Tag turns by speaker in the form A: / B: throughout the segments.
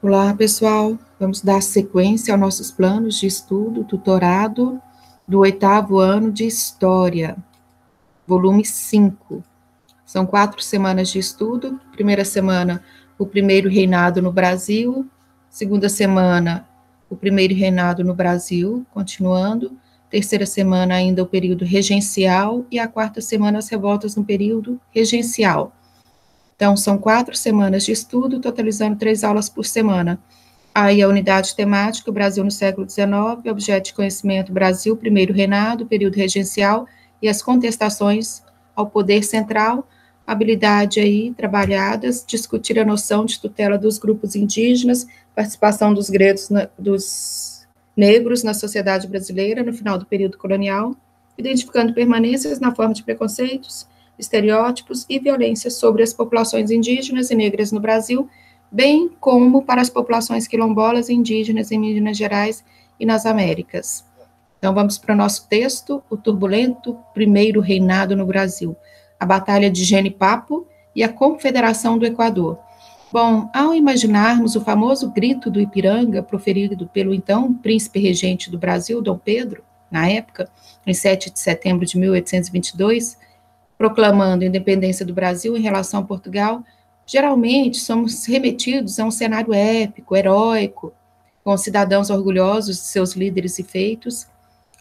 A: Olá, pessoal. Vamos dar sequência aos nossos planos de estudo, tutorado do 8º ano de História, volume 5. São 4 semanas de estudo. Primeira semana, o primeiro reinado no Brasil. Segunda semana, o primeiro reinado no Brasil, continuando. Terceira semana, ainda o período regencial. E a quarta semana, as revoltas no período regencial. Então, são 4 semanas de estudo, totalizando 3 aulas por semana. Aí a unidade temática, o Brasil no século XIX, objeto de conhecimento, Brasil, primeiro reinado, período regencial e as contestações ao poder central, habilidade aí trabalhadas, discutir a noção de tutela dos grupos indígenas, participação dos negros na sociedade brasileira no final do período colonial, identificando permanências na forma de preconceitos, estereótipos e violências sobre as populações indígenas e negras no Brasil, bem como para as populações quilombolas e indígenas em Minas Gerais e nas Américas. Então, vamos para o nosso texto, o turbulento primeiro reinado no Brasil, a Batalha de Genipapo e a Confederação do Equador. Bom, ao imaginarmos o famoso grito do Ipiranga, proferido pelo então príncipe regente do Brasil, Dom Pedro, na época, em 7 de setembro de 1822, proclamando a independência do Brasil em relação a Portugal, geralmente somos remetidos a um cenário épico, heróico, com cidadãos orgulhosos de seus líderes e feitos.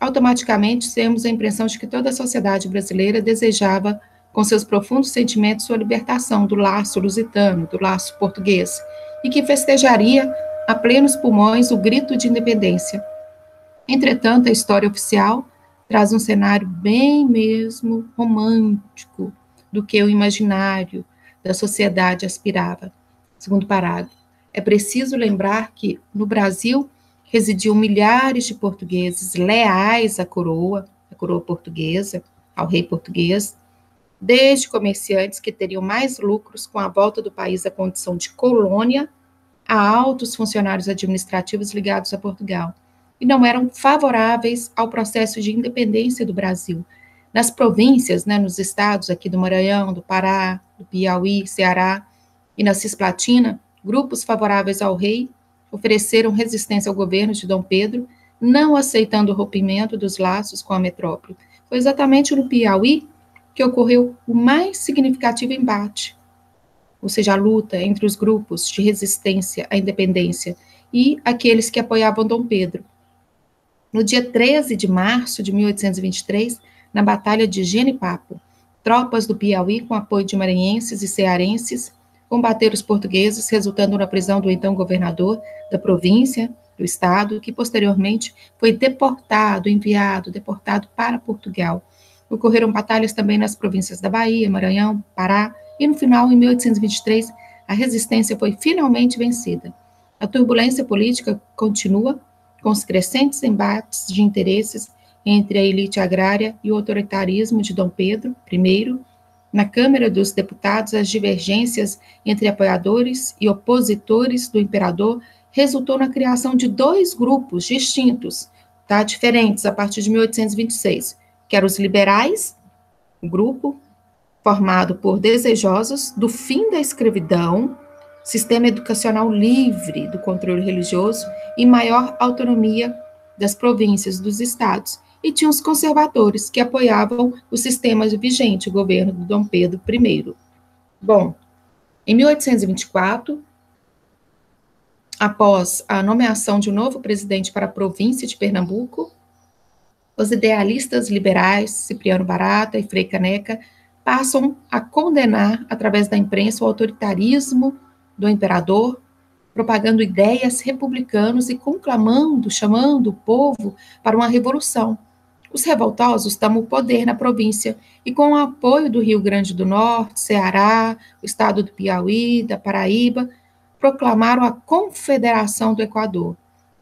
A: Automaticamente temos a impressão de que toda a sociedade brasileira desejava, com seus profundos sentimentos, sua libertação do laço lusitano, do laço português, e que festejaria a plenos pulmões o grito de independência. Entretanto, a história oficial traz um cenário bem mesmo romântico do que o imaginário da sociedade aspirava. Segundo parágrafo, é preciso lembrar que, no Brasil, residiam milhares de portugueses leais à coroa portuguesa, ao rei português, desde comerciantes que teriam mais lucros com a volta do país à condição de colônia, a altos funcionários administrativos ligados a Portugal, e não eram favoráveis ao processo de independência do Brasil. Nas províncias, nos estados aqui do Maranhão, do Pará, do Piauí, Ceará e na Cisplatina, grupos favoráveis ao rei ofereceram resistência ao governo de Dom Pedro, não aceitando o rompimento dos laços com a metrópole. Foi exatamente no Piauí que ocorreu o mais significativo embate, ou seja, a luta entre os grupos de resistência à independência e aqueles que apoiavam Dom Pedro. No dia 13 de março de 1823, na Batalha de Genipapo, tropas do Piauí, com apoio de maranhenses e cearenses, combateram os portugueses, resultando na prisão do então governador da província, do estado, que posteriormente foi deportado para Portugal. Ocorreram batalhas também nas províncias da Bahia, Maranhão, Pará, e no final, em 1823, a resistência foi finalmente vencida. A turbulência política continua, com os crescentes embates de interesses entre a elite agrária e o autoritarismo de Dom Pedro I. Na Câmara dos Deputados, as divergências entre apoiadores e opositores do imperador resultou na criação de 2 grupos distintos, diferentes, a partir de 1826, que eram os liberais, um grupo formado por desejosos do fim da escravidão, sistema educacional livre do controle religioso e maior autonomia das províncias, dos estados, e tinha os conservadores, que apoiavam o sistema vigente, o governo do Dom Pedro I. Bom, em 1824, após a nomeação de um novo presidente para a província de Pernambuco, os idealistas liberais, Cipriano Barata e Frei Caneca, passam a condenar, através da imprensa, o autoritarismo do imperador, propagando ideias republicanas e chamando o povo para uma revolução. Os revoltosos tomam o poder na província e, com o apoio do Rio Grande do Norte, Ceará, o estado do Piauí, da Paraíba, proclamaram a Confederação do Equador,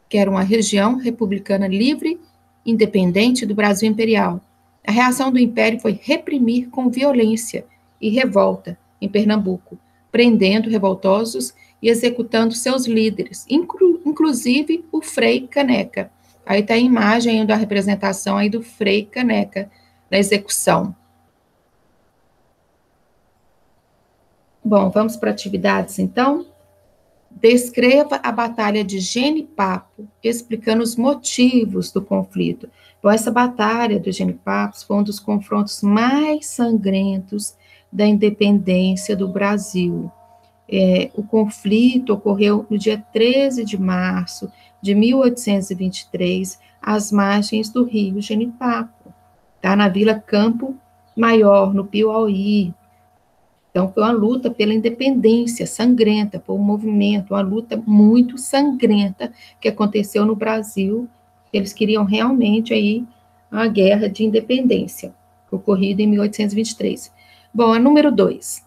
A: que era uma região republicana livre, independente do Brasil imperial. A reação do Império foi reprimir com violência e revolta em Pernambuco, prendendo revoltosos e executando seus líderes, inclusive o Frei Caneca. Aí está a imagem da representação aí do Frei Caneca na execução. Bom, vamos para atividades, então. Descreva a Batalha de Genipapo, explicando os motivos do conflito. Bom, essa Batalha do Genipapo foi um dos confrontos mais sangrentos da independência do Brasil. O conflito ocorreu no dia 13 de março de 1823, às margens do rio Genipapo, tá? Na Vila Campo Maior, no Piauí. Então, foi uma luta pela independência sangrenta, foi um movimento, uma luta muito sangrenta que aconteceu no Brasil. Eles queriam realmente aí uma guerra de independência, ocorrida em 1823. Bom, a número 2.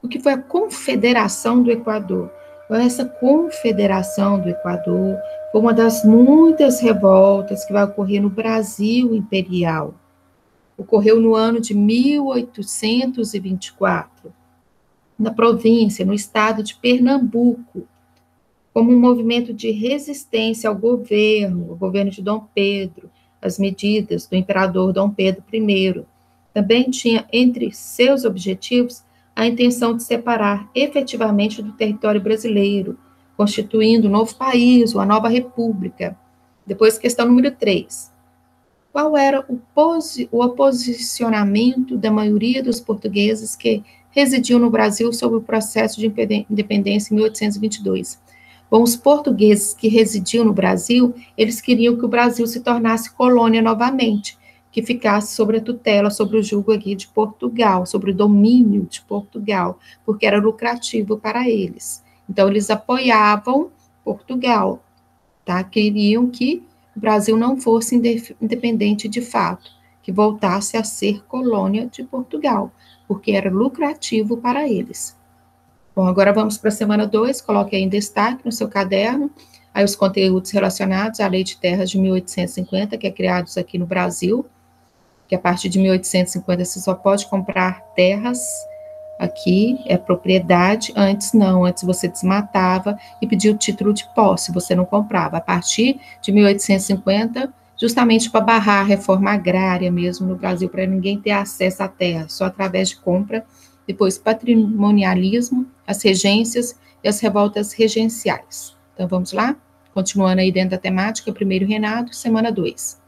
A: O que foi a Confederação do Equador? Essa Confederação do Equador foi uma das muitas revoltas que vai ocorrer no Brasil imperial. Ocorreu no ano de 1824. Na província, no estado de Pernambuco, como um movimento de resistência ao governo de Dom Pedro, as medidas do imperador Dom Pedro I. Também tinha entre seus objetivos a intenção de separar efetivamente do território brasileiro, constituindo um novo país, uma nova república. Depois, questão número 3. Qual era o posicionamento da maioria dos portugueses que residiam no Brasil sob o processo de independência em 1822? Bom, os portugueses que residiam no Brasil, eles queriam que o Brasil se tornasse colônia novamente, que ficasse sob a tutela, sobre o jugo aqui de Portugal, sobre o domínio de Portugal, porque era lucrativo para eles. Então, eles apoiavam Portugal, tá? Queriam que o Brasil não fosse independente de fato, que voltasse a ser colônia de Portugal, porque era lucrativo para eles. Bom, agora vamos para a semana 2, coloque aí em destaque no seu caderno, aí os conteúdos relacionados à Lei de Terras de 1850, que é criados aqui no Brasil, que a partir de 1850 você só pode comprar terras aqui, é propriedade, antes não, antes você desmatava e pedia o título de posse, você não comprava. A partir de 1850, justamente para barrar a reforma agrária mesmo no Brasil, para ninguém ter acesso à terra, só através de compra. Depois, patrimonialismo, as regências e as revoltas regenciais. Então, vamos lá? Continuando aí dentro da temática, primeiro reinado, semana 2.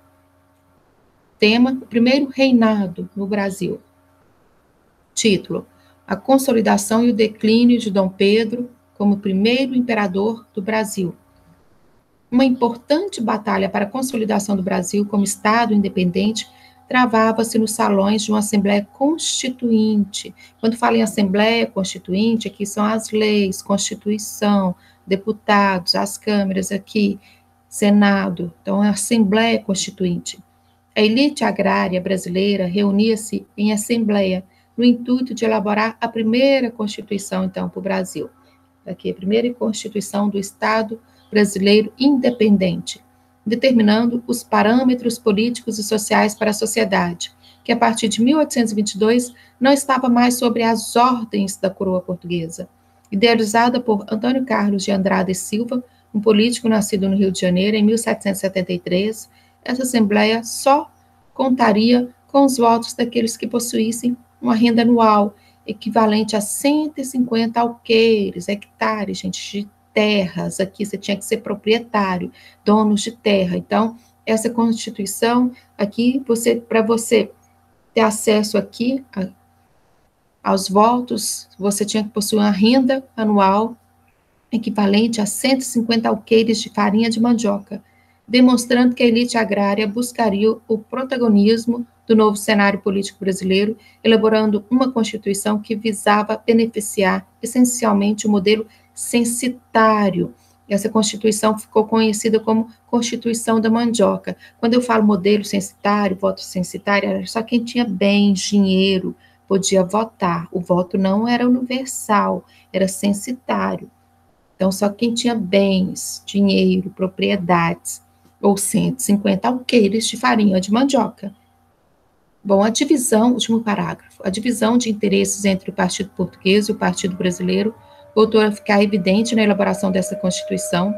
A: Tema, o primeiro reinado no Brasil. Título, a consolidação e o declínio de Dom Pedro como primeiro imperador do Brasil. Uma importante batalha para a consolidação do Brasil como Estado independente travava-se nos salões de uma Assembleia Constituinte. Quando falo em Assembleia Constituinte, aqui são as leis, Constituição, deputados, as câmeras aqui, Senado. Então, é a Assembleia Constituinte. A elite agrária brasileira reunia-se em assembleia no intuito de elaborar a primeira Constituição, então, para o Brasil. Aqui, a primeira Constituição do Estado brasileiro independente, determinando os parâmetros políticos e sociais para a sociedade, que a partir de 1822 não estava mais sob as ordens da coroa portuguesa. Idealizada por Antônio Carlos de Andrade e Silva, um político nascido no Rio de Janeiro em 1773, essa Assembleia só contaria com os votos daqueles que possuíssem uma renda anual equivalente a 150 alqueires, hectares, gente, de terras. Aqui você tinha que ser proprietário, donos de terra. Então, essa Constituição aqui, para você ter acesso aqui aos votos, você tinha que possuir uma renda anual equivalente a 150 alqueires de farinha de mandioca, demonstrando que a elite agrária buscaria o protagonismo do novo cenário político brasileiro, elaborando uma Constituição que visava beneficiar essencialmente o modelo censitário. Essa Constituição ficou conhecida como Constituição da Mandioca. Quando eu falo modelo censitário, voto censitário, era só quem tinha bens, dinheiro, podia votar. O voto não era universal, era censitário. Então, só quem tinha bens, dinheiro, propriedades, ou 150 alqueires de farinha de mandioca. Bom, a divisão, último parágrafo, a divisão de interesses entre o Partido Português e o Partido Brasileiro voltou a ficar evidente na elaboração dessa Constituição.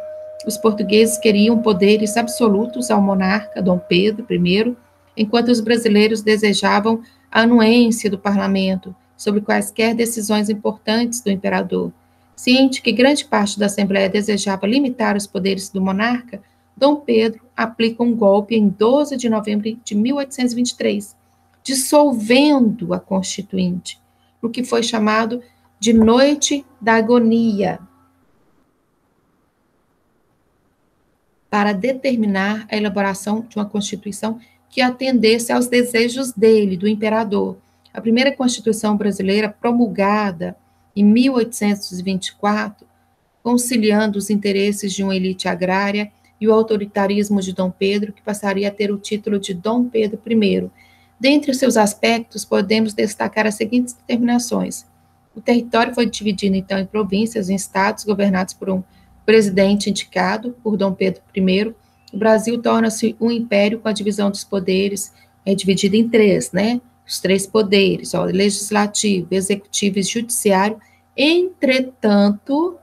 A: Os portugueses queriam poderes absolutos ao monarca Dom Pedro I, enquanto os brasileiros desejavam a anuência do parlamento sobre quaisquer decisões importantes do imperador. Ciente que grande parte da Assembleia desejava limitar os poderes do monarca, Dom Pedro aplica um golpe em 12 de novembro de 1823, dissolvendo a Constituinte, no que foi chamado de Noite da Agonia, para determinar a elaboração de uma Constituição que atendesse aos desejos dele, do imperador. A primeira Constituição brasileira, promulgada em 1824, conciliando os interesses de uma elite agrária e o autoritarismo de Dom Pedro, que passaria a ter o título de Dom Pedro I. Dentre seus aspectos, podemos destacar as seguintes determinações. O território foi dividido, então, em províncias, em estados governados por um presidente indicado por Dom Pedro I. O Brasil torna-se um império com a divisão dos poderes, dividido em três, né? Os três poderes, legislativo, executivo e judiciário. Entretanto,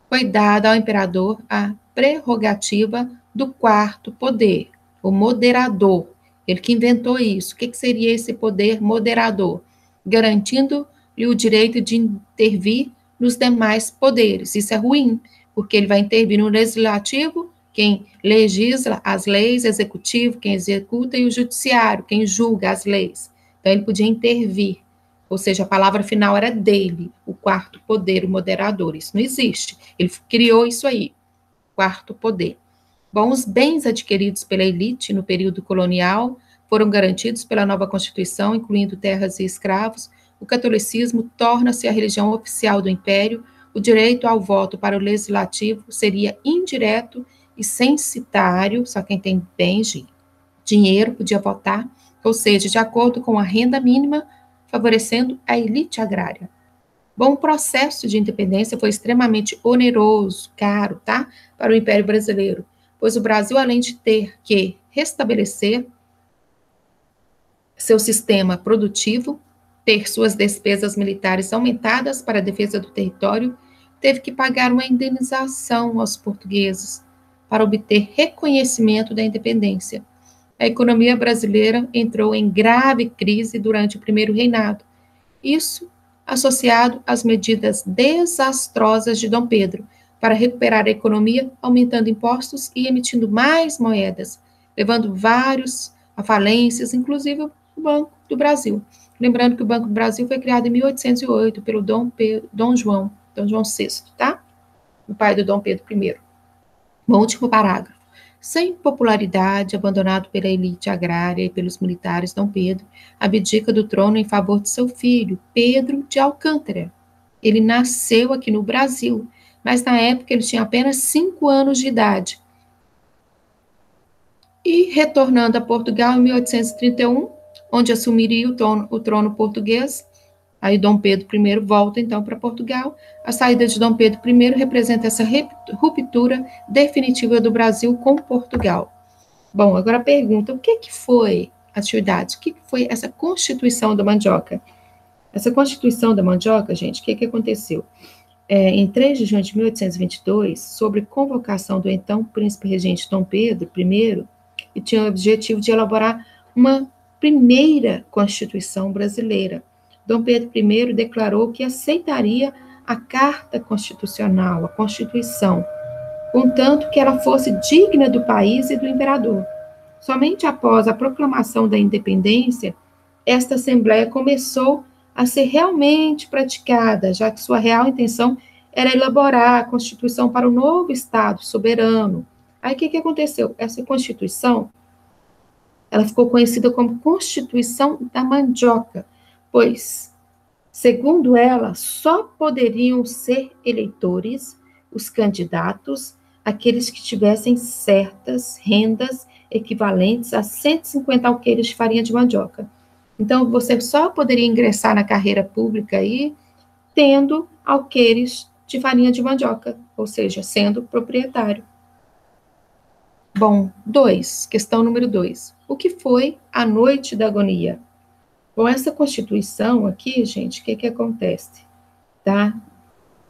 A: foi dada ao imperador a prerrogativa do quarto poder, o moderador. Ele que inventou isso. O que seria esse poder moderador? Garantindo-lhe o direito de intervir nos demais poderes. Isso é ruim, porque ele vai intervir no legislativo, quem legisla as leis, executivo, quem executa, e o judiciário, quem julga as leis. Então, ele podia intervir, ou seja, a palavra final era dele, o quarto poder, o moderador. Isso não existe. Ele criou isso aí, quarto poder. Bom, os bens adquiridos pela elite no período colonial foram garantidos pela nova Constituição, incluindo terras e escravos. O catolicismo torna-se a religião oficial do Império. O direito ao voto para o legislativo seria indireto e censitário, só quem tem bens, dinheiro, podia votar, ou seja, de acordo com a renda mínima, favorecendo a elite agrária. Bom, o processo de independência foi extremamente oneroso, caro, tá? Para o Império Brasileiro, pois o Brasil, além de ter que restabelecer seu sistema produtivo, ter suas despesas militares aumentadas para a defesa do território, teve que pagar uma indenização aos portugueses para obter reconhecimento da independência. A economia brasileira entrou em grave crise durante o primeiro reinado. Isso associado às medidas desastrosas de Dom Pedro para recuperar a economia, aumentando impostos e emitindo mais moedas, levando vários a falências, inclusive o Banco do Brasil. Lembrando que o Banco do Brasil foi criado em 1808 pelo Dom João VI, tá? O pai do Dom Pedro I. Bom, último parágrafo. Sem popularidade, abandonado pela elite agrária e pelos militares, Dom Pedro abdica do trono em favor de seu filho, Pedro de Alcântara. Ele nasceu aqui no Brasil, mas na época ele tinha apenas 5 anos de idade. E retornando a Portugal em 1831, onde assumiria o trono português, aí Dom Pedro I volta então para Portugal. A saída de Dom Pedro I representa essa ruptura definitiva do Brasil com Portugal. Bom, agora a pergunta, o que foi, atividades, o que foi essa Constituição da Mandioca? Essa Constituição da Mandioca, gente, o que aconteceu? Em 3 de junho de 1822, sobre convocação do então príncipe regente Dom Pedro I, e tinha o objetivo de elaborar uma primeira Constituição brasileira. Dom Pedro I declarou que aceitaria a Carta Constitucional, a Constituição, contanto que ela fosse digna do país e do imperador. Somente após a proclamação da independência, esta Assembleia começou a ser realmente praticada, já que sua real intenção era elaborar a Constituição para o novo Estado soberano. Aí o que aconteceu? Essa Constituição, ela ficou conhecida como Constituição da Mandioca, pois, segundo ela, só poderiam ser eleitores os candidatos, aqueles que tivessem certas rendas equivalentes a 150 alqueires de farinha de mandioca. Então, você só poderia ingressar na carreira pública aí tendo alqueires de farinha de mandioca, ou seja, sendo proprietário. Bom, questão número 2. O que foi a Noite da Agonia? Com essa Constituição aqui, gente, o que acontece? Tá?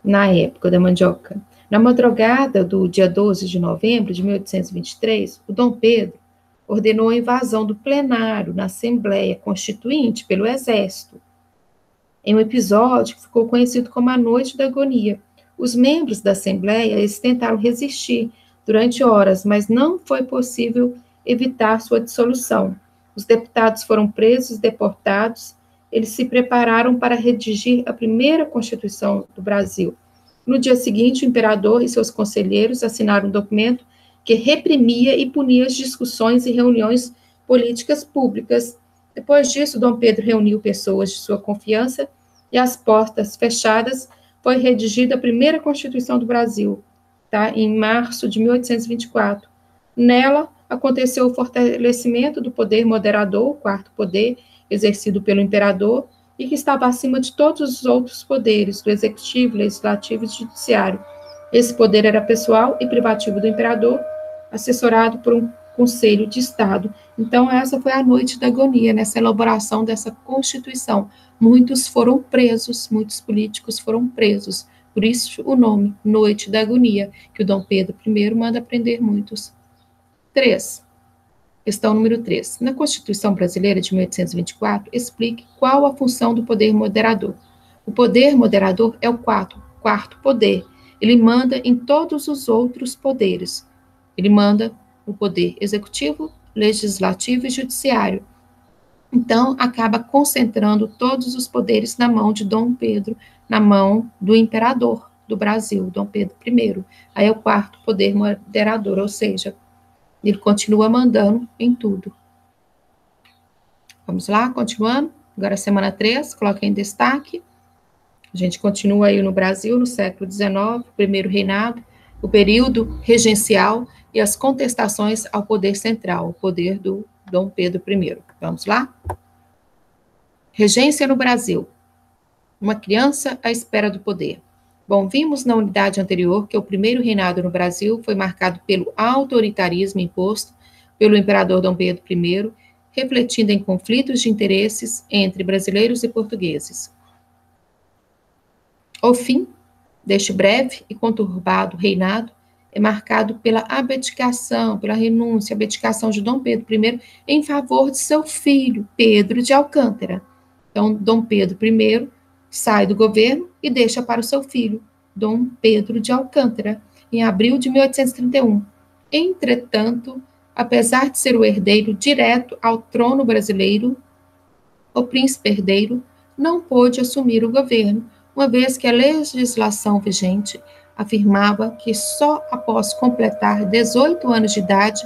A: Na época da mandioca. Na madrugada do dia 12 de novembro de 1823, o Dom Pedro ordenou a invasão do plenário na Assembleia Constituinte pelo Exército, em um episódio que ficou conhecido como a Noite da Agonia. Os membros da Assembleia, eles tentaram resistir durante horas, mas não foi possível evitar sua dissolução. Os deputados foram presos, deportados, eles se prepararam para redigir a primeira Constituição do Brasil. No dia seguinte, o imperador e seus conselheiros assinaram um documento que reprimia e punia as discussões e reuniões políticas públicas. Depois disso, Dom Pedro reuniu pessoas de sua confiança e, às portas fechadas, foi redigida a primeira Constituição do Brasil, tá? Em março de 1824. Nela, aconteceu o fortalecimento do poder moderador, o quarto poder, exercido pelo imperador, e que estava acima de todos os outros poderes, do executivo, legislativo e judiciário. Esse poder era pessoal e privativo do imperador, assessorado por um conselho de Estado. Então, essa foi a noite da agonia, nessa elaboração dessa Constituição. Muitos foram presos, muitos políticos foram presos. Por isso o nome, Noite da Agonia, que o Dom Pedro I manda prender muitos. 3. Questão número 3. Na Constituição Brasileira de 1824, explique qual a função do poder moderador. O poder moderador é o quarto poder. Ele manda em todos os outros poderes. Ele manda no poder executivo, legislativo e judiciário. Então, acaba concentrando todos os poderes na mão de Dom Pedro, na mão do imperador do Brasil, Dom Pedro I. Aí é o quarto poder moderador, ou seja, ele continua mandando em tudo. Vamos lá, continuando. Agora, semana 3, coloquei em destaque. A gente continua aí no Brasil, no século XIX, o primeiro reinado, o período regencial e as contestações ao poder central, o poder do Dom Pedro I. Vamos lá? Regência no Brasil. Uma criança à espera do poder. Bom, vimos na unidade anterior que o primeiro reinado no Brasil foi marcado pelo autoritarismo imposto pelo imperador Dom Pedro I, refletindo em conflitos de interesses entre brasileiros e portugueses. O fim deste breve e conturbado reinado é marcado pela abdicação, pela renúncia, abdicação de Dom Pedro I em favor de seu filho, Pedro de Alcântara. Então, Dom Pedro I sai do governo e deixa para o seu filho, Dom Pedro de Alcântara, em abril de 1831. Entretanto, apesar de ser o herdeiro direto ao trono brasileiro, o príncipe herdeiro não pôde assumir o governo, uma vez que a legislação vigente afirmava que só após completar 18 anos de idade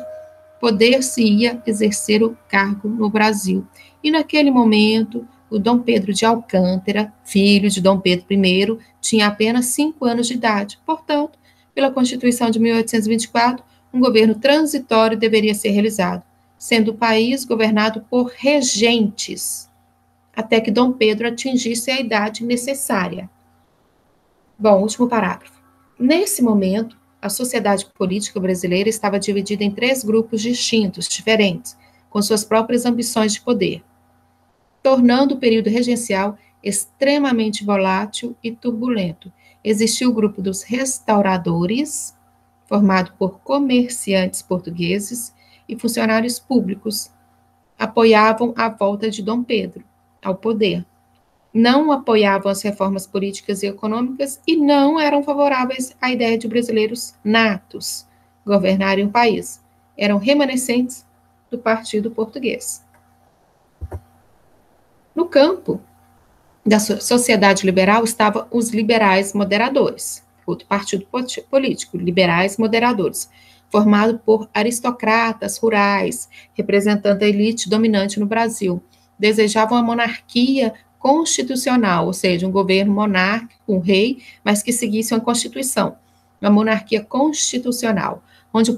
A: poder-se-ia exercer o cargo no Brasil. E naquele momento, o Dom Pedro de Alcântara, filho de Dom Pedro I, tinha apenas 5 anos de idade. Portanto, pela Constituição de 1824, um governo transitório deveria ser realizado, sendo o país governado por regentes, até que Dom Pedro atingisse a idade necessária. Bom, último parágrafo. Nesse momento, a sociedade política brasileira estava dividida em 3 grupos distintos, diferentes, com suas próprias ambições de poder, tornando o período regencial extremamente volátil e turbulento. Existia o grupo dos restauradores, formado por comerciantes portugueses e funcionários públicos, apoiavam a volta de Dom Pedro ao poder. Não apoiavam as reformas políticas e econômicas e não eram favoráveis à ideia de brasileiros natos governarem o país. Eram remanescentes do Partido Português. No campo da sociedade liberal estavam os liberais moderadores, outro partido político, liberais moderadores, formado por aristocratas rurais, representando a elite dominante no Brasil. Desejavam a monarquia constitucional, ou seja, um governo monárquico, um rei, mas que seguisse uma constituição, uma monarquia constitucional, onde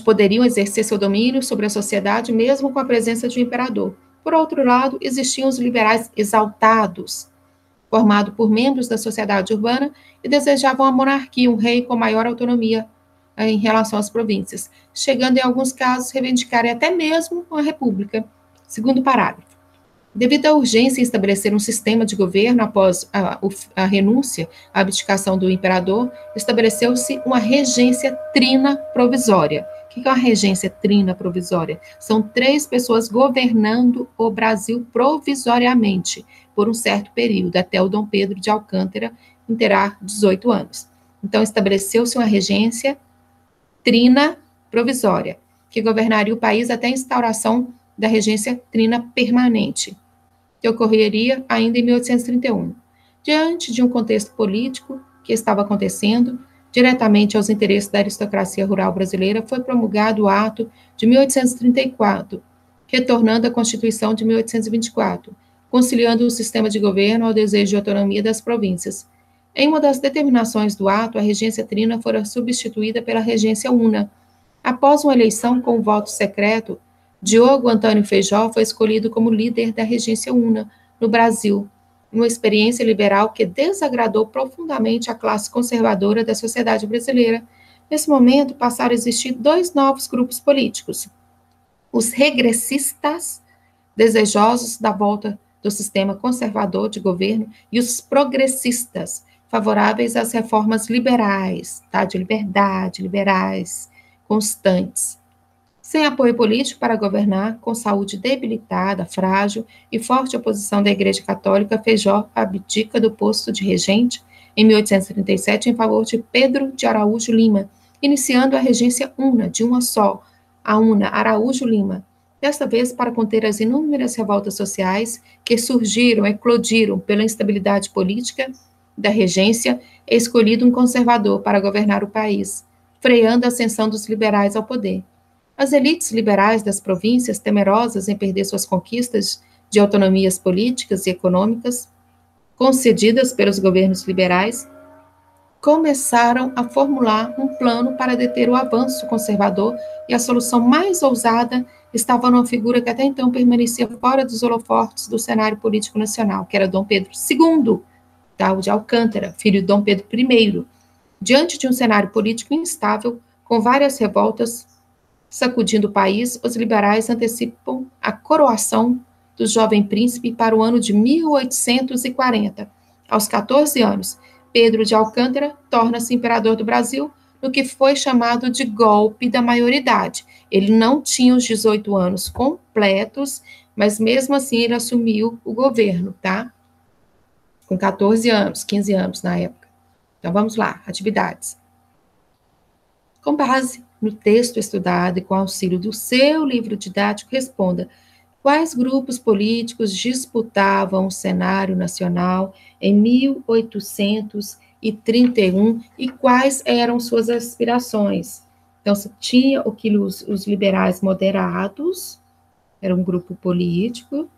A: poderiam exercer seu domínio sobre a sociedade, mesmo com a presença de um imperador. Por outro lado, existiam os liberais exaltados, formados por membros da sociedade urbana, e desejavam a monarquia, um rei com maior autonomia em relação às províncias, chegando em alguns casos a reivindicarem até mesmo uma república. Segundo parágrafo. Devido à urgência em estabelecer um sistema de governo após a renúncia, a abdicação do imperador, estabeleceu-se uma regência trina provisória. O que é uma regência trina provisória? São 3 pessoas governando o Brasil provisoriamente, por um certo período, até o Dom Pedro de Alcântara, terá 18 anos. Então, estabeleceu-se uma regência trina provisória, que governaria o país até a instauração da regência trina permanente, que ocorreria ainda em 1831. Diante de um contexto político que estava acontecendo diretamente aos interesses da aristocracia rural brasileira, foi promulgado o Ato de 1834, retornando à Constituição de 1824, conciliando o sistema de governo ao desejo de autonomia das províncias. Em uma das determinações do ato, a regência trina fora substituída pela regência una. Após uma eleição com voto secreto, Diogo Antônio Feijó foi escolhido como líder da regência una no Brasil, uma experiência liberal que desagradou profundamente a classe conservadora da sociedade brasileira. Nesse momento, passaram a existir dois novos grupos políticos: os regressistas, desejosos da volta do sistema conservador de governo, e os progressistas, favoráveis às reformas liberais, tá? De liberdade, liberais, constantes. Sem apoio político para governar, com saúde debilitada, frágil e forte oposição da Igreja Católica, Feijó abdica do posto de regente em 1837 em favor de Pedro de Araújo Lima, iniciando a regência una, de uma só, a una Araújo Lima. Desta vez, para conter as inúmeras revoltas sociais que surgiram, eclodiram pela instabilidade política da regência, é escolhido um conservador para governar o país, freando a ascensão dos liberais ao poder. As elites liberais das províncias, temerosas em perder suas conquistas de autonomias políticas e econômicas, concedidas pelos governos liberais, começaram a formular um plano para deter o avanço conservador, e a solução mais ousada estava numa figura que até então permanecia fora dos holofotes do cenário político nacional, que era Dom Pedro II, tal de Alcântara, filho de Dom Pedro I. Diante de um cenário político instável, com várias revoltas sacudindo o país, os liberais antecipam a coroação do jovem príncipe para o ano de 1840. Aos 14 anos, Pedro de Alcântara torna-se imperador do Brasil, no que foi chamado de golpe da maioridade. Ele não tinha os 18 anos completos, mas mesmo assim ele assumiu o governo, tá? Com 14 anos, 15 anos na época. Então vamos lá, atividades. Com base no texto estudado e com auxílio do seu livro didático, responda: quais grupos políticos disputavam o cenário nacional em 1831 e quais eram suas aspirações? Então, se tinha o que os liberais moderados, era um grupo político,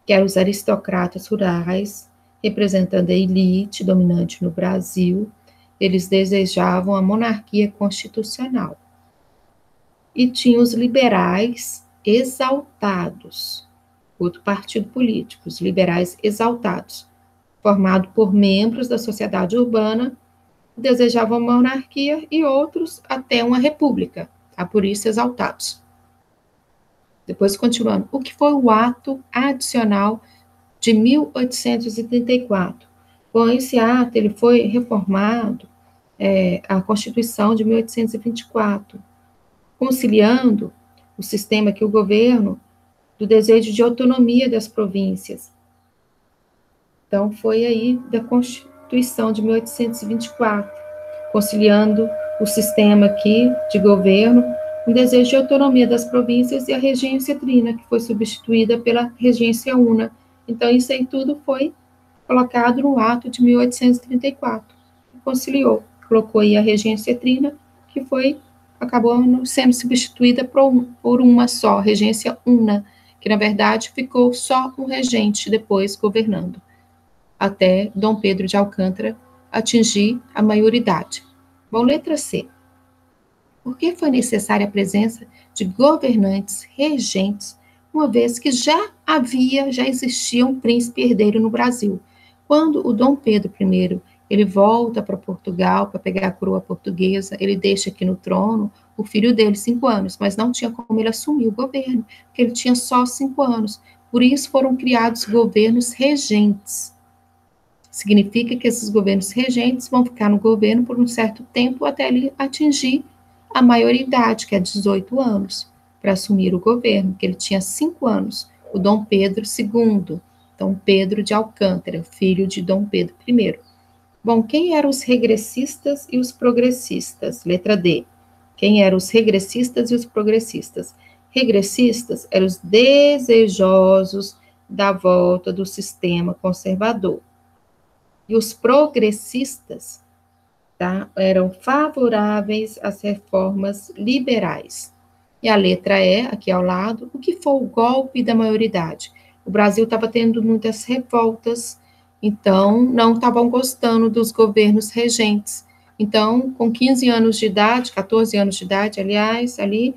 A: que eram os aristocratas rurais, representando a elite dominante no Brasil. Eles desejavam a monarquia constitucional. E tinha os liberais exaltados, outro partido político, os liberais exaltados, formado por membros da sociedade urbana, que desejavam a monarquia, e outros até uma república, tá? Por isso exaltados. Depois, continuando, o que foi o ato adicional de 1834? Com esse ato, ele foi reformado a Constituição de 1824, conciliando o sistema que o governo do desejo de autonomia das províncias. Então, foi aí da Constituição de 1824, conciliando o sistema aqui de governo, o desejo de autonomia das províncias, e a regência trina, que foi substituída pela regência una. Então, isso aí tudo foi colocado no ato de 1834, conciliou, colocou aí a regência trina, que acabou sendo substituída por uma só, regência una, que na verdade ficou só um regente depois governando, até Dom Pedro de Alcântara atingir a maioridade. Bom, letra C. Por que foi necessária a presença de governantes regentes, uma vez que já existia um príncipe herdeiro no Brasil? Quando o Dom Pedro I ele volta para Portugal para pegar a coroa portuguesa, ele deixa aqui no trono o filho dele, 5 anos, mas não tinha como ele assumir o governo, porque ele tinha só 5 anos. Por isso foram criados governos regentes. Significa que esses governos regentes vão ficar no governo por um certo tempo até ele atingir a maioridade, que é 18 anos, para assumir o governo, que ele tinha 5 anos. O Dom Pedro II, Dom Pedro de Alcântara, filho de Dom Pedro I. Bom, quem eram os regressistas e os progressistas? Letra D. Quem eram os regressistas e os progressistas? Regressistas eram os desejosos da volta do sistema conservador. E os progressistas, tá, eram favoráveis às reformas liberais. E a letra E, aqui ao lado, o que foi o golpe da maioridade? O Brasil estava tendo muitas revoltas, então não estavam gostando dos governos regentes. Então, com 15 anos de idade, 14 anos de idade, aliás, ali,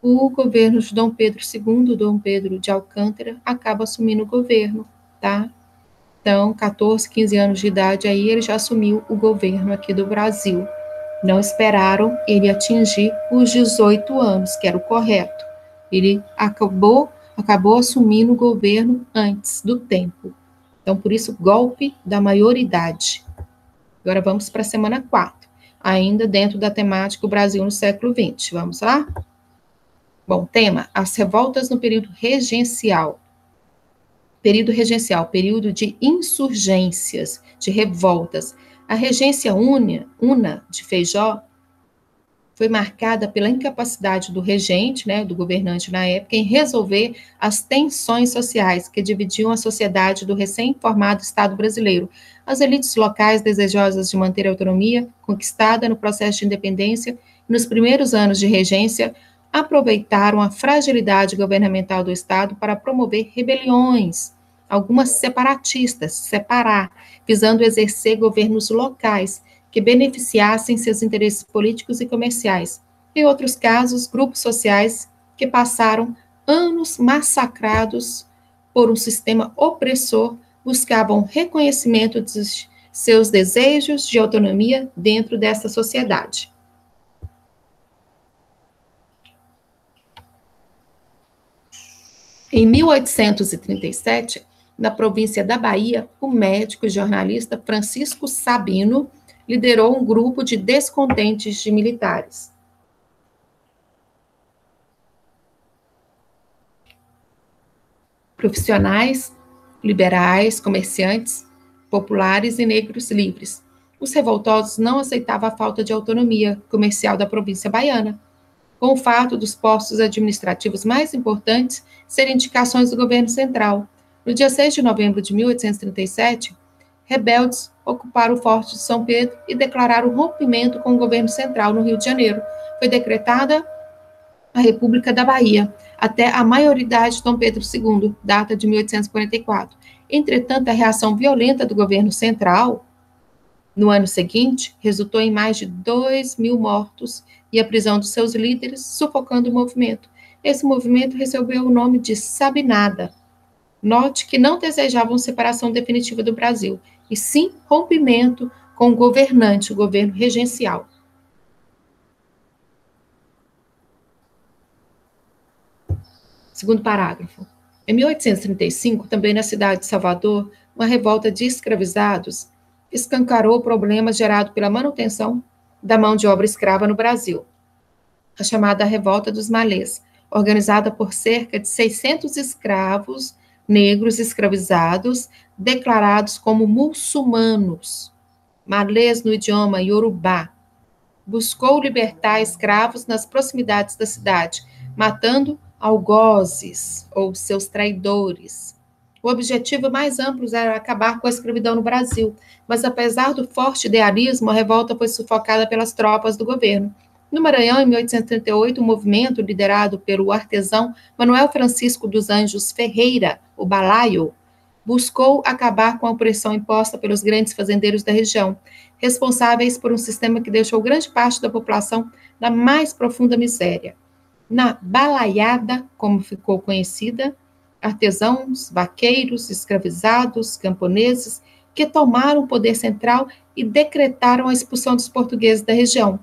A: o governo de Dom Pedro II, Dom Pedro de Alcântara, acaba assumindo o governo, tá? Então, 14, 15 anos de idade, aí ele já assumiu o governo aqui do Brasil. Não esperaram ele atingir os 18 anos, que era o correto. Ele acabou assumindo o governo antes do tempo. Então, por isso, golpe da maioridade. Agora vamos para a semana 4, ainda dentro da temática o Brasil no século XX. Vamos lá? Bom, tema, as revoltas no período regencial. Período regencial, período de insurgências, de revoltas. A regência una de Feijó foi marcada pela incapacidade do regente, né, do governante na época, em resolver as tensões sociais que dividiam a sociedade do recém-formado Estado brasileiro. As elites locais, desejosas de manter a autonomia conquistada no processo de independência, nos primeiros anos de regência, aproveitaram a fragilidade governamental do Estado para promover rebeliões, algumas separatistas, visando exercer governos locais que beneficiassem seus interesses políticos e comerciais. Em outros casos, grupos sociais que passaram anos massacrados por um sistema opressor buscavam reconhecimento de seus desejos de autonomia dentro dessa sociedade. Em 1837, na província da Bahia, o médico e jornalista Francisco Sabino liderou um grupo de descontentes de militares. Profissionais, liberais, comerciantes, populares e negros livres. Os revoltosos não aceitavam a falta de autonomia comercial da província baiana, com o fato dos postos administrativos mais importantes serem indicações do governo central. No dia 6 de novembro de 1837, rebeldes ocuparam o Forte de São Pedro e declararam rompimento com o governo central no Rio de Janeiro. Foi decretada a República da Bahia, até a maioridade de Dom Pedro II, data de 1844. Entretanto, a reação violenta do governo central, no ano seguinte, resultou em mais de 2.000 mortos e a prisão dos seus líderes, sufocando o movimento. Esse movimento recebeu o nome de Sabinada. Note que não desejavam separação definitiva do Brasil, e sim rompimento com o governante, o governo regencial. Segundo parágrafo. Em 1835, também na cidade de Salvador, uma revolta de escravizados escancarou problemas gerados pela manutenção da mão de obra escrava no Brasil. A chamada Revolta dos Malês, organizada por cerca de 600 escravos negros escravizados, declarados como muçulmanos, malês no idioma iorubá, buscou libertar escravos nas proximidades da cidade, matando algozes, ou seus traidores. O objetivo mais amplo era acabar com a escravidão no Brasil, mas apesar do forte idealismo, a revolta foi sufocada pelas tropas do governo. No Maranhão, em 1838, o movimento, liderado pelo artesão Manuel Francisco dos Anjos Ferreira, o Balaio, buscou acabar com a opressão imposta pelos grandes fazendeiros da região, responsáveis por um sistema que deixou grande parte da população na mais profunda miséria. Na balaiada, como ficou conhecida, artesãos, vaqueiros, escravizados, camponeses, que tomaram o poder central e decretaram a expulsão dos portugueses da região.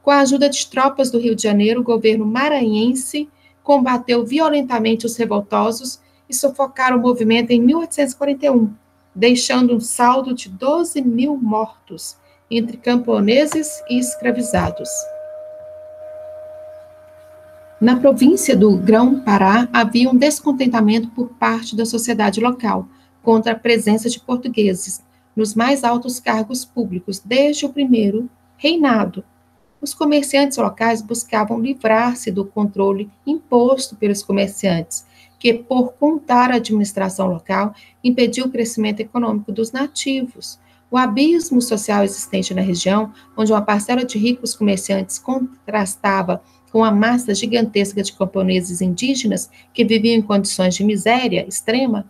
A: Com a ajuda de tropas do Rio de Janeiro, o governo maranhense combateu violentamente os revoltosos e sufocaram o movimento em 1841, deixando um saldo de 12.000 mortos entre camponeses e escravizados. Na província do Grão-Pará, havia um descontentamento por parte da sociedade local contra a presença de portugueses. nos mais altos cargos públicos desde o primeiro reinado. Os comerciantes locais buscavam livrar-se do controle imposto pelos comerciantes, que, por contar a administração local, impediu o crescimento econômico dos nativos. O abismo social existente na região, onde uma parcela de ricos comerciantes contrastava com a massa gigantesca de camponeses indígenas que viviam em condições de miséria extrema,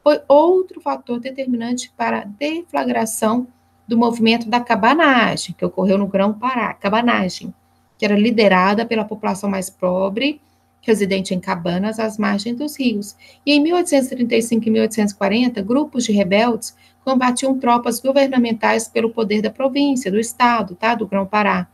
A: foi outro fator determinante para a deflagração do movimento da cabanagem, que ocorreu no Grão-Pará, cabanagem, que era liderada pela população mais pobre, residente em cabanas às margens dos rios. E em 1835 e 1840, grupos de rebeldes combatiam tropas governamentais pelo poder da província, do estado, do Grão-Pará,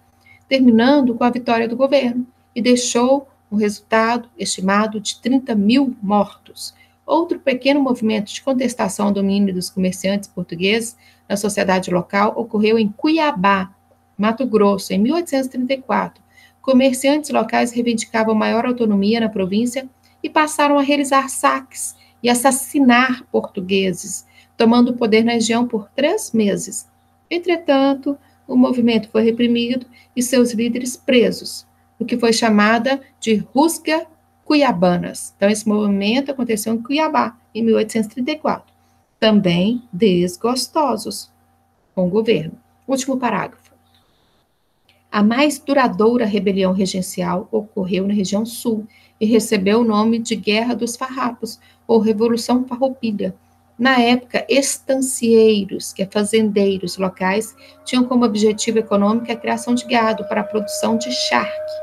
A: terminando com a vitória do governo, e deixou um resultado estimado de 30 mil mortos. Outro pequeno movimento de contestação ao domínio dos comerciantes portugueses na sociedade local ocorreu em Cuiabá, Mato Grosso, em 1834. Comerciantes locais reivindicavam maior autonomia na província e passaram a realizar saques e assassinar portugueses, tomando o poder na região por 3 meses. Entretanto, o movimento foi reprimido e seus líderes presos, o que foi chamada de Rusga Cuiabanas. Então, esse movimento aconteceu em Cuiabá, em 1834. Também desgostosos com o governo. Último parágrafo. A mais duradoura rebelião regencial ocorreu na região sul e recebeu o nome de Guerra dos Farrapos, ou Revolução Farroupilha. Na época, estancieiros, que é fazendeiros locais, tinham como objetivo econômico a criação de gado para a produção de charque.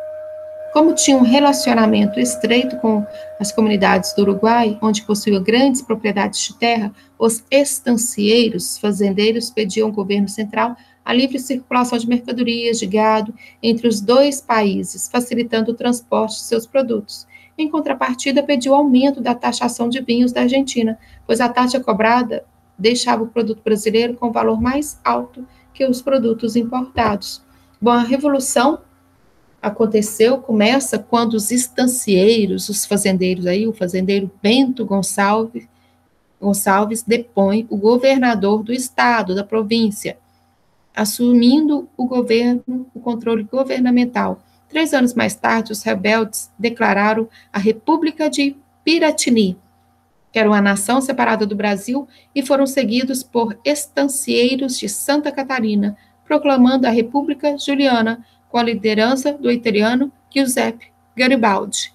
A: Como tinha um relacionamento estreito com as comunidades do Uruguai, onde possuíam grandes propriedades de terra, os estancieiros, fazendeiros, pediam ao governo central a livre circulação de mercadorias, de gado, entre os dois países, facilitando o transporte de seus produtos. Em contrapartida, pediu aumento da taxação de vinhos da Argentina, pois a taxa cobrada deixava o produto brasileiro com valor mais alto que os produtos importados. Bom, a Revolução começa quando os estancieiros, os fazendeiros aí, o fazendeiro Bento Gonçalves depõe o governador do estado, da província, assumindo o controle governamental. 3 anos mais tarde, os rebeldes declararam a República de Piratini, que era uma nação separada do Brasil, e foram seguidos por estancieiros de Santa Catarina, proclamando a República Juliana, com a liderança do italiano Giuseppe Garibaldi.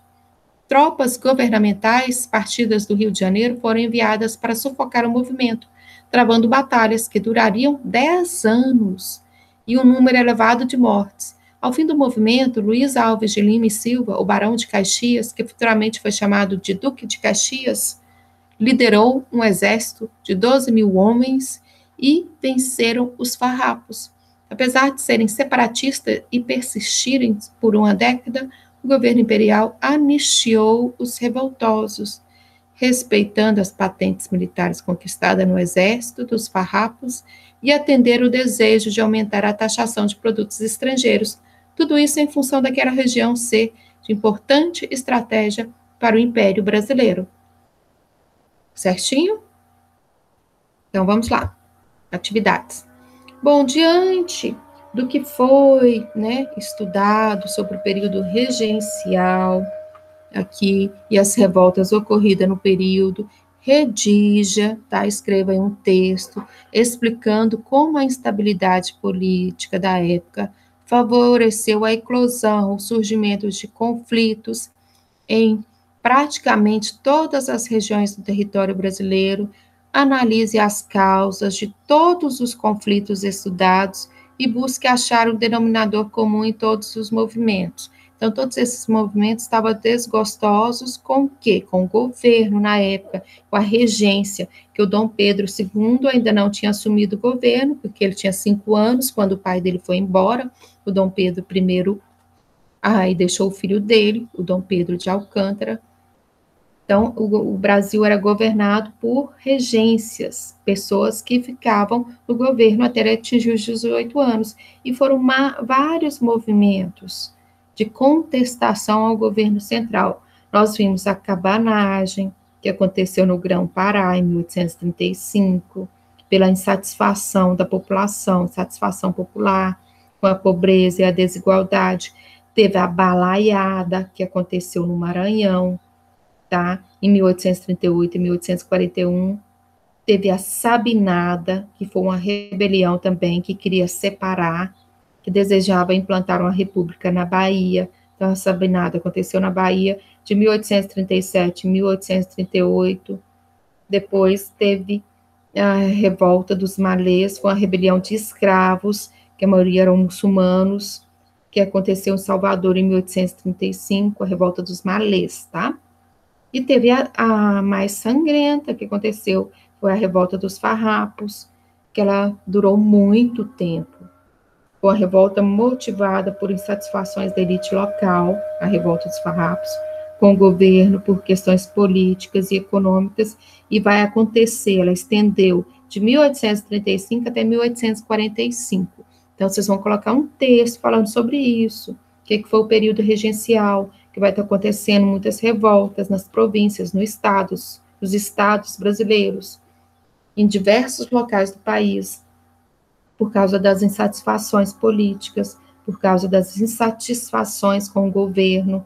A: Tropas governamentais partidas do Rio de Janeiro foram enviadas para sufocar o movimento, travando batalhas que durariam 10 anos e um número elevado de mortes. Ao fim do movimento, Luiz Alves de Lima e Silva, o Barão de Caxias, que futuramente foi chamado de Duque de Caxias, liderou um exército de 12 mil homens e venceram os farrapos. Apesar de serem separatistas e persistirem por uma década, o governo imperial anistiou os revoltosos, respeitando as patentes militares conquistadas no exército dos farrapos e atender o desejo de aumentar a taxação de produtos estrangeiros. Tudo isso em função daquela região ser de importante estratégia para o Império Brasileiro. Certinho? Então, vamos lá. Atividades. Bom, diante do que foi, estudado sobre o período regencial aqui e as revoltas ocorridas no período, redija, escreva aí um texto explicando como a instabilidade política da época favoreceu a eclosão, o surgimento de conflitos em praticamente todas as regiões do território brasileiro. Analise as causas de todos os conflitos estudados e busque achar o denominador comum em todos os movimentos. Então, todos esses movimentos estavam desgostosos com o quê? Com o governo na época, com a regência, que o Dom Pedro II ainda não tinha assumido o governo, porque ele tinha 5 anos quando o pai dele foi embora. O Dom Pedro I deixou o filho dele, o Dom Pedro de Alcântara. Então, o Brasil era governado por regências, pessoas que ficavam no governo até atingir os 18 anos. E foram vários movimentos de contestação ao governo central. Nós vimos a cabanagem, que aconteceu no Grão-Pará, em 1835, pela insatisfação da população, insatisfação popular com a pobreza e a desigualdade. Teve a balaiada, que aconteceu no Maranhão, tá? Em 1838 e 1841. Teve a Sabinada, que foi uma rebelião também, que queria separar, que desejava implantar uma república na Bahia. Então, a Sabinada aconteceu na Bahia de 1837 a 1838. Depois teve a revolta dos malês, foi uma rebelião de escravos, que a maioria eram muçulmanos, que aconteceu em Salvador em 1835, a revolta dos malês, tá? E teve a mais sangrenta que aconteceu, foi a revolta dos farrapos, que ela durou muito tempo. Foi uma revolta motivada por insatisfações da elite local, a revolta dos farrapos, com o governo por questões políticas e econômicas, e vai acontecer, ela estendeu de 1835 até 1845. Então, vocês vão colocar um texto falando sobre isso, o que foi o período regencial, que vai estar acontecendo muitas revoltas nas províncias, nos estados brasileiros, em diversos locais do país, por causa das insatisfações políticas, por causa das insatisfações com o governo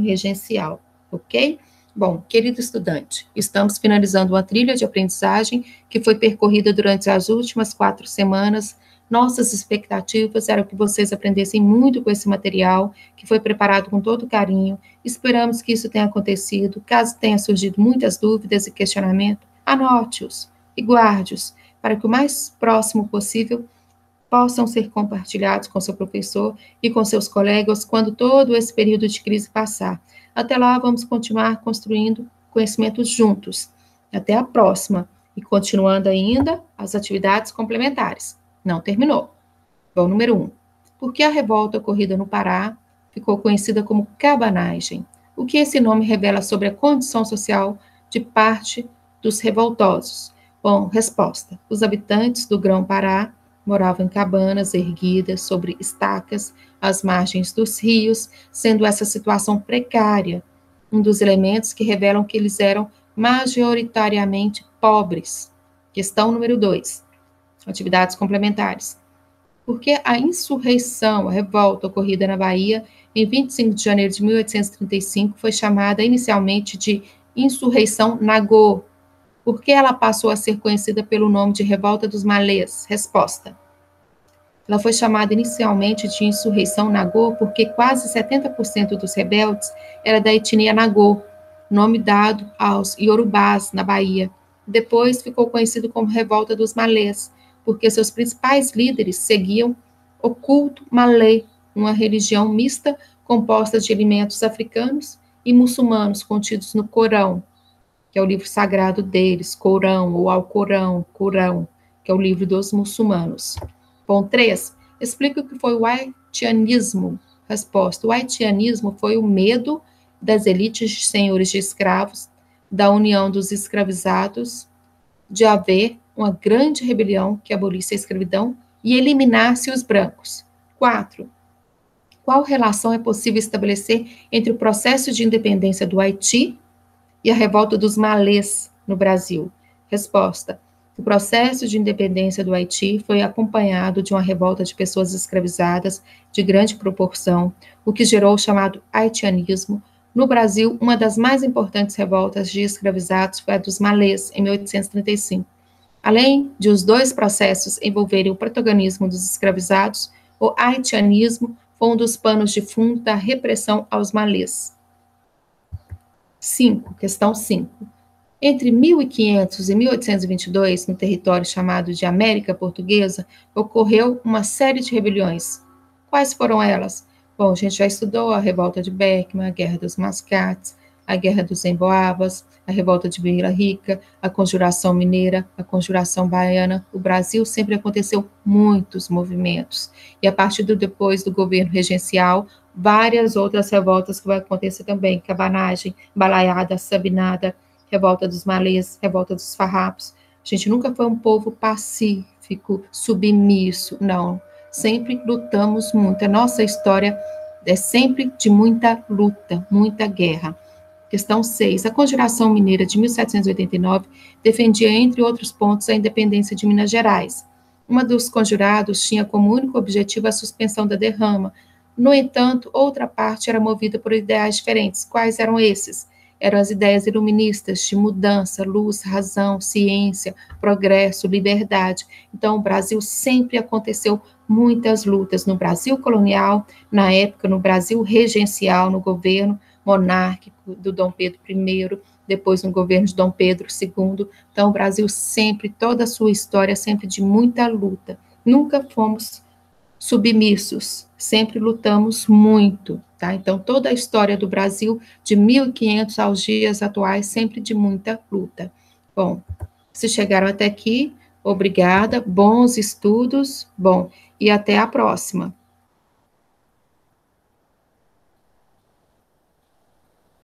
A: regencial, ok? Bom, querido estudante, estamos finalizando uma trilha de aprendizagem que foi percorrida durante as últimas 4 semanas. Nossas expectativas eram que vocês aprendessem muito com esse material, que foi preparado com todo carinho. Esperamos que isso tenha acontecido. Caso tenha surgido muitas dúvidas e questionamentos, anote-os e guarde-os, para que o mais próximo possível possam ser compartilhados com seu professor e com seus colegas quando todo esse período de crise passar. Até lá, vamos continuar construindo conhecimentos juntos. Até a próxima. E continuando ainda as atividades complementares. Não terminou. Bom, número 1. Por que a revolta ocorrida no Pará ficou conhecida como cabanagem? O que esse nome revela sobre a condição social de parte dos revoltosos? Bom, resposta. Os habitantes do Grão-Pará moravam em cabanas erguidas sobre estacas às margens dos rios, sendo essa situação precária um dos elementos que revelam que eles eram majoritariamente pobres. Questão número 2. Atividades complementares. Por que a insurreição, a revolta ocorrida na Bahia em 25 de janeiro de 1835 foi chamada inicialmente de Insurreição Nagô? Por que ela passou a ser conhecida pelo nome de Revolta dos Malês? Resposta. Ela foi chamada inicialmente de Insurreição Nagô porque quase 70% dos rebeldes era da etnia Nagô, nome dado aos iorubás na Bahia. Depois ficou conhecido como Revolta dos Malês, porque seus principais líderes seguiam o culto malê, uma religião mista composta de elementos africanos e muçulmanos contidos no Corão, que é o livro sagrado deles, Corão ou Alcorão, Corão, que é o livro dos muçulmanos. Ponto 3. Explica o que foi o haitianismo. Resposta. O haitianismo foi o medo das elites de senhores de escravos, da união dos escravizados, de haver uma grande rebelião que abolisse a escravidão e eliminasse os brancos. 4. Qual relação é possível estabelecer entre o processo de independência do Haiti e a revolta dos malês no Brasil? Resposta. O processo de independência do Haiti foi acompanhado de uma revolta de pessoas escravizadas de grande proporção, o que gerou o chamado haitianismo. No Brasil, uma das mais importantes revoltas de escravizados foi a dos malês, em 1835. Além de os dois processos envolverem o protagonismo dos escravizados, o haitianismo foi um dos panos de fundo da repressão aos malês. 5. Questão 5. Entre 1500 e 1822, no território chamado de América Portuguesa, ocorreu uma série de rebeliões. Quais foram elas? Bom, a gente já estudou a revolta de Beckman, a Guerra dos Mascates, a Guerra dos Emboabas, a revolta de Vila Rica, a Conjuração Mineira, a Conjuração Baiana. O Brasil sempre aconteceu muitos movimentos. E a partir depois do governo regencial, várias outras revoltas que vão acontecer também, cabanagem, balaiada, sabinada, revolta dos malês, revolta dos farrapos. A gente nunca foi um povo pacífico, submisso, não. Sempre lutamos muito. A nossa história é sempre de muita luta, muita guerra. Questão 6. A Conjuração Mineira de 1789 defendia, entre outros pontos, a independência de Minas Gerais. Uma dos conjurados tinha como único objetivo a suspensão da derrama. No entanto, outra parte era movida por ideais diferentes. Quais eram esses? Eram as ideias iluministas de mudança, luz, razão, ciência, progresso, liberdade. Então, o Brasil sempre aconteceu muitas lutas no Brasil colonial, na época no Brasil regencial, no governo monárquico do Dom Pedro I, depois no governo de Dom Pedro II. Então, o Brasil sempre, toda a sua história, sempre de muita luta. Nunca fomos submissos, sempre lutamos muito, tá? Então, toda a história do Brasil, de 1500 aos dias atuais, sempre de muita luta. Bom, se chegaram até aqui, obrigada, bons estudos, bom, e até a próxima.